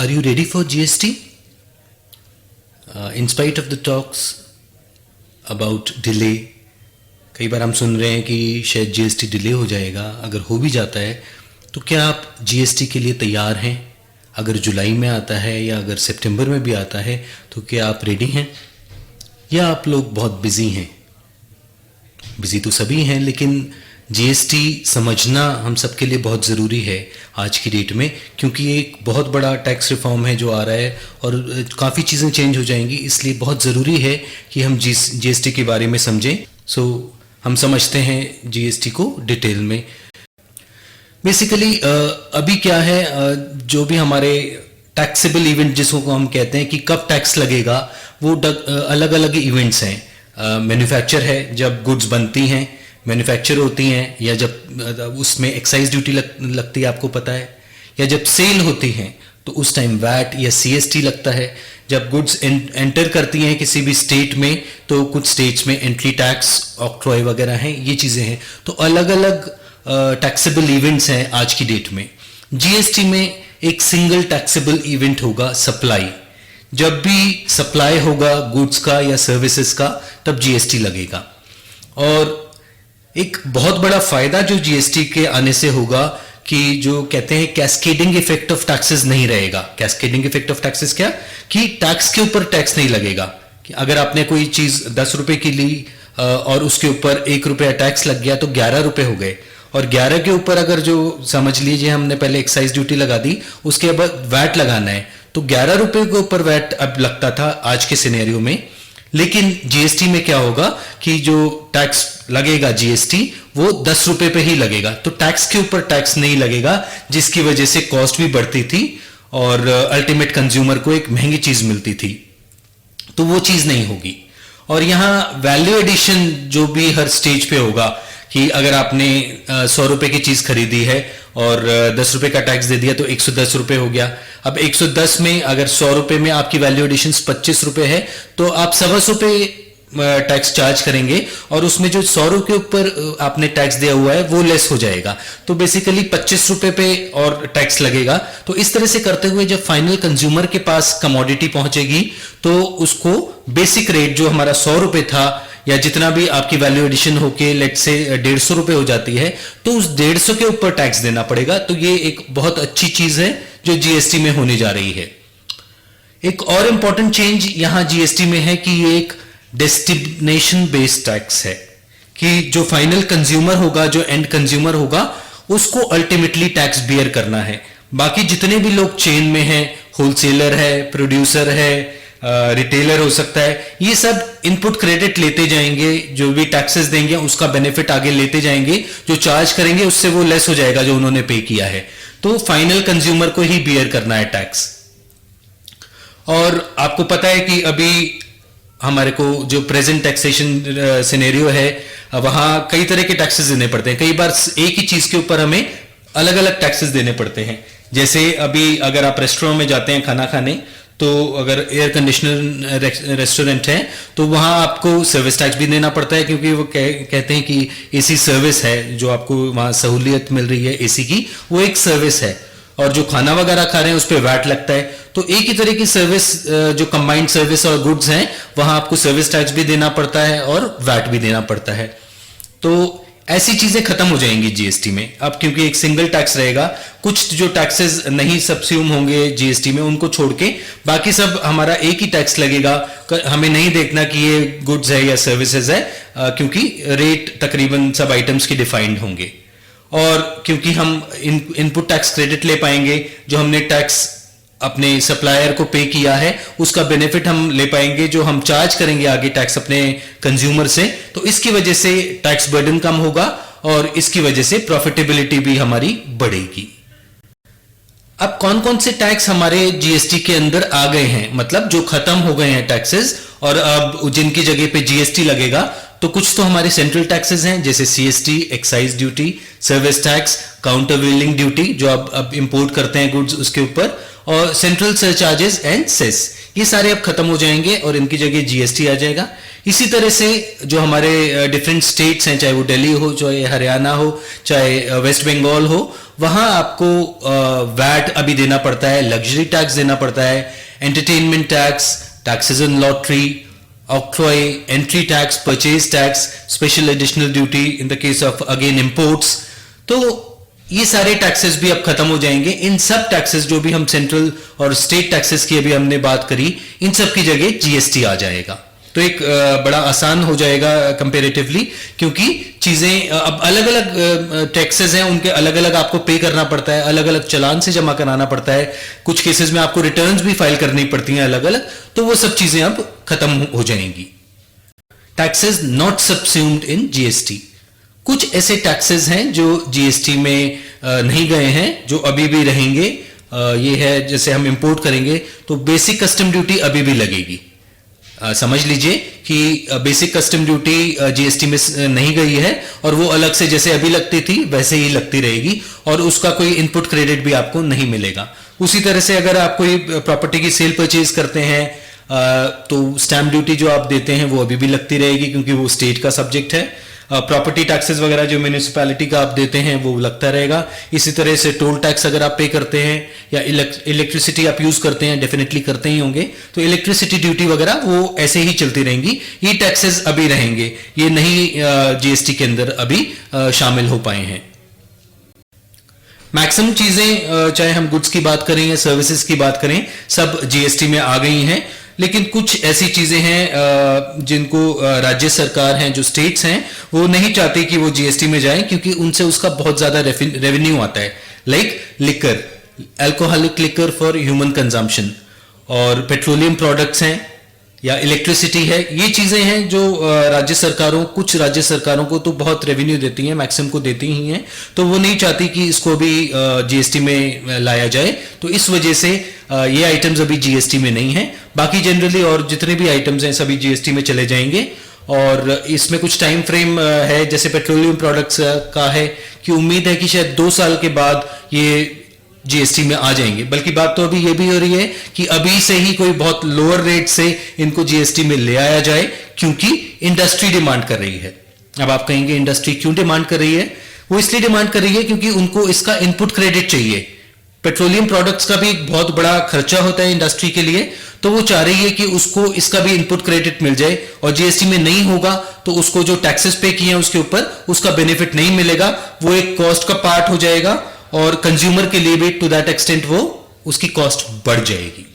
Are you ready for GST? In spite of the talks about delay, कई बार हम सुन रहे हैं कि शायद GST डिले हो जाएगा. अगर हो भी जाता है तो क्या आप GST के लिए तैयार हैं? अगर जुलाई में आता है या अगर सितंबर में भी आता है तो क्या आप रेडी हैं, या आप लोग बहुत बिजी हैं? बिजी तो सभी हैं, लेकिन GST समझना हम सबके लिए बहुत ज़रूरी है आज की डेट में, क्योंकि ये एक बहुत बड़ा टैक्स रिफॉर्म है जो आ रहा है और काफ़ी चीज़ें चेंज हो जाएंगी. इसलिए बहुत ज़रूरी है कि हम GST के बारे में समझें. हम समझते हैं GST को डिटेल में. बेसिकली अभी क्या है, जो भी हमारे टैक्सेबल इवेंट जिसको हम कहते हैं कि कब टैक्स लगेगा, वो अलग अलग इवेंट्स हैं. मैन्युफैक्चर है, जब गुड्स बनती हैं, मैन्युफैक्चर होती हैं, या जब उसमें एक्साइज ड्यूटी लगती है, आपको पता है, या जब सेल होती हैं तो उस टाइम वैट या CST लगता है. जब गुड्स एंटर करती हैं किसी भी स्टेट में तो कुछ स्टेट्स में एंट्री टैक्स, ऑक्ट्रॉय वगैरह हैं, ये चीज़ें हैं. तो अलग अलग टैक्सेबल इवेंट्स हैं आज की डेट में. GST में एक सिंगल टैक्सेबल इवेंट होगा, सप्लाई. जब भी सप्लाई होगा गुड्स का या सर्विसेज का, तब GST लगेगा. और एक बहुत बड़ा फायदा जो GST के आने से होगा कि जो कहते हैं कैस्केडिंग इफेक्ट ऑफ टैक्सेस नहीं रहेगा. कैस्केडिंग इफेक्ट ऑफ टैक्सेस क्या, कि टैक्स के ऊपर टैक्स नहीं लगेगा. कि अगर आपने कोई चीज 10 रुपए की ली और उसके ऊपर 1 रुपया टैक्स लग गया तो 11 रुपए हो गए. और 11 के ऊपर अगर जो समझ लीजिए हमने पहले एक्साइज ड्यूटी लगा दी, उसके बाद वैट लगाना है, तो 11 रुपए के ऊपर वैट अब लगता था आज के सिनेरियो में. लेकिन GST में क्या होगा कि जो टैक्स लगेगा GST वो 10 रुपए पे ही लगेगा. तो टैक्स के ऊपर टैक्स नहीं लगेगा, जिसकी वजह से कॉस्ट भी बढ़ती थी और अल्टीमेट कंज्यूमर को एक महंगी चीज मिलती थी. तो वो चीज नहीं होगी. और यहां वैल्यू एडिशन जो भी हर स्टेज पे होगा, कि अगर आपने 100 रुपए की चीज खरीदी है और 10 रुपए का टैक्स दे दिया तो 110 रुपए हो गया. अब 110 में अगर 100 रुपए में आपकी वैल्यू एडिशन 25 रुपए है तो आप 125 रुपए टैक्स चार्ज करेंगे, और उसमें जो 100 रुपए के ऊपर आपने टैक्स दिया हुआ है वो लेस हो जाएगा. तो बेसिकली 25 रुपए पे और टैक्स लगेगा. तो इस तरह से करते हुए जब फाइनल कंज्यूमर के पास कमोडिटी पहुंचेगी तो उसको बेसिक रेट जो हमारा 100 रुपए था, या जितना भी आपकी वैल्यू एडिशन होके लेट से 150 रुपए हो जाती है, तो उस 150 के ऊपर टैक्स देना पड़ेगा. तो ये एक बहुत अच्छी चीज है जो GST में होने जा रही है. एक और इंपॉर्टेंट चेंज यहां GST में है कि ये एक डेस्टिनेशन बेस्ड टैक्स है, कि जो फाइनल कंज्यूमर होगा, जो एंड कंज्यूमर होगा, उसको अल्टीमेटली टैक्स बियर करना है. बाकी जितने भी लोग चेन में हैं, होलसेलर है, प्रोड्यूसर है, रिटेलर हो सकता है, ये सब इनपुट क्रेडिट लेते जाएंगे, जो भी टैक्सेस देंगे उसका बेनिफिट आगे लेते जाएंगे, जो चार्ज करेंगे उससे वो लेस हो जाएगा जो उन्होंने पे किया है. तो फाइनल कंज्यूमर को ही बियर करना है टैक्स. और आपको पता है कि अभी हमारे को जो प्रेजेंट टैक्सेशन सिनेरियो है, वहां कई तरह के टैक्सेस देने पड़ते हैं. कई बार एक ही चीज के ऊपर हमें अलग अलग टैक्सेस देने पड़ते हैं. जैसे अभी अगर आप रेस्टोरेंट में जाते हैं खाना खाने, तो अगर एयर कंडीशनर रेस्टोरेंट है तो वहां आपको सर्विस टैक्स भी देना पड़ता है, क्योंकि वो कहते हैं कि AC सर्विस है, जो आपको वहां सहूलियत मिल रही है AC की, वो एक सर्विस है. और जो खाना वगैरह खा रहे हैं उस पर वैट लगता है. तो एक ही तरह की सर्विस, जो कंबाइंड सर्विस और गुड्स हैं, वहां आपको सर्विस टैक्स भी देना पड़ता है और वैट भी देना पड़ता है. तो ऐसी चीजें खत्म हो जाएंगी GST में अब, क्योंकि एक सिंगल टैक्स रहेगा. कुछ जो टैक्सेस नहीं सब्स्यूम होंगे GST में, उनको छोड़ के बाकी सब हमारा एक ही टैक्स लगेगा. हमें नहीं देखना कि ये गुड्स है या सर्विसेज है, क्योंकि रेट तकरीबन सब आइटम्स की डिफाइंड होंगे. और क्योंकि हम इनपुट टैक्स क्रेडिट ले पाएंगे, जो हमने टैक्स अपने सप्लायर को पे किया है उसका बेनिफिट हम ले पाएंगे, जो हम चार्ज करेंगे आगे टैक्स अपने कंज्यूमर से. तो इसकी वजह से टैक्स बर्डन कम होगा और इसकी वजह से प्रॉफिटेबिलिटी भी हमारी बढ़ेगी. अब कौन कौन से टैक्स हमारे GST के अंदर आ गए हैं, मतलब जो खत्म हो गए हैं टैक्सेस, और अब जिनकी जगह पे GST लगेगा. तो कुछ तो हमारे सेंट्रल टैक्सेस हैं, जैसे CST, excise duty, service tax, counter wheeling duty जो अब इंपोर्ट करते हैं गुड्स उसके ऊपर, और सेंट्रल सरचार्जेस एंड सेस. ये सारे अब खत्म हो जाएंगे और इनकी जगह जीएसटी आ जाएगा। इसी तरह से जो हमारे डिफरेंट स्टेट्स हैं, चाहे वो दिल्ली हो, चाहे हरियाणा हो, चाहे वेस्ट बंगाल हो, वहां आपको वैट अभी देना पड़ता है, लग्जरी टैक्स देना पड़ता है, entertainment tax, taxes on lottery, octroi, entry tax, purchase tax, special additional duty in the case of again imports. तो ये सारे टैक्सेस भी अब खत्म हो जाएंगे। इन सब टैक्सेस जो भी हम सेंट्रल और स्टेट टैक्सेस की अभी हमने बात करी, इन सब की जगह जीएसटी आ जाएगा। तो एक बड़ा आसान हो जाएगा कंपैरेटिवली, क्योंकि चीजें अब अलग अलग टैक्सेस हैं, उनके अलग अलग आपको पे करना पड़ता है, अलग अलग चालान से जमा कराना पड़ता है, कुछ केसेस में आपको रिटर्न्स भी फाइल करनी पड़ती हैं अलग अलग। तो वो सब चीजें अब खत्म हो जाएंगी। टैक्सेस नॉट सबस्यूम्ड इन जीएसटी, कुछ ऐसे टैक्सेस हैं जो जीएसटी में नहीं गए हैं, जो अभी भी रहेंगे। ये है, जैसे हम इंपोर्ट करेंगे तो बेसिक कस्टम ड्यूटी अभी भी लगेगी। समझ लीजिए कि बेसिक कस्टम ड्यूटी जीएसटी में नहीं गई है, और वो अलग से जैसे अभी लगती थी वैसे ही लगती रहेगी, और उसका कोई इनपुट क्रेडिट भी आपको नहीं मिलेगा। उसी तरह से अगर आप कोई प्रॉपर्टी की सेल परचेज करते हैं तो स्टैम्प ड्यूटी जो आप देते हैं वो अभी भी लगती रहेगी, क्योंकि वो स्टेट का सब्जेक्ट है। प्रॉपर्टी टैक्सेस वगैरह जो म्यूनिसिपैलिटी का आप देते हैं वो लगता रहेगा। इसी तरह से टोल टैक्स अगर आप पे करते हैं या इलेक्ट्रिसिटी आप यूज करते हैं, डेफिनेटली करते ही होंगे, तो इलेक्ट्रिसिटी ड्यूटी वगैरह वो ऐसे ही चलती रहेंगी। ये टैक्सेस अभी रहेंगे, ये नहीं जीएसटी के अंदर अभी शामिल हो पाए हैं। मैक्सिमम चीजें, चाहे हम गुड्स की बात करें या सर्विसेज की बात करें, सब जीएसटी में आ गई हैं। लेकिन कुछ ऐसी चीजें हैं जिनको राज्य सरकार हैं, जो स्टेट्स हैं, वो नहीं चाहती कि वो जीएसटी में जाएं, क्योंकि उनसे उसका बहुत ज्यादा रेवेन्यू आता है। Like liquor, alcoholic liquor for human consumption, और पेट्रोलियम प्रोडक्ट्स हैं, या इलेक्ट्रिसिटी है। ये चीजें हैं जो राज्य सरकारों, कुछ राज्य सरकारों को तो बहुत रेवेन्यू देती हैं, मैक्सिमम को देती ही हैं, तो वो नहीं चाहती कि इसको भी जीएसटी में लाया जाए। तो इस वजह से ये आइटम्स अभी जीएसटी में नहीं है। बाकी जनरली और जितने भी आइटम्स हैं सभी जीएसटी में चले जाएंगे, और इसमें कुछ टाइम फ्रेम है। जैसे पेट्रोलियम प्रोडक्ट्स का है कि उम्मीद है कि शायद 2 साल के बाद ये जीएसटी में आ जाएंगे। बल्कि बात तो अभी ये भी हो रही है कि अभी से ही कोई बहुत लोअर रेट से इनको जीएसटी में ले आया जाए, क्योंकि इंडस्ट्री डिमांड कर रही है। अब आप कहेंगे इंडस्ट्री क्यों डिमांड कर रही है? वो इसलिए डिमांड कर रही है क्योंकि उनको इसका इनपुट क्रेडिट चाहिए। पेट्रोलियम प्रोडक्ट्स का भी एक बहुत बड़ा खर्चा होता है इंडस्ट्री के लिए, तो वो चाह रही है कि उसको इसका भी इनपुट क्रेडिट मिल जाए, और जीएसटी में नहीं होगा तो उसको जो टैक्सेस पे किए हैं उसके ऊपर उसका बेनिफिट नहीं मिलेगा। वो एक कॉस्ट का पार्ट हो जाएगा, और कंज्यूमर के लिए भी टू दैट एक्सटेंट वो उसकी कॉस्ट बढ़ जाएगी।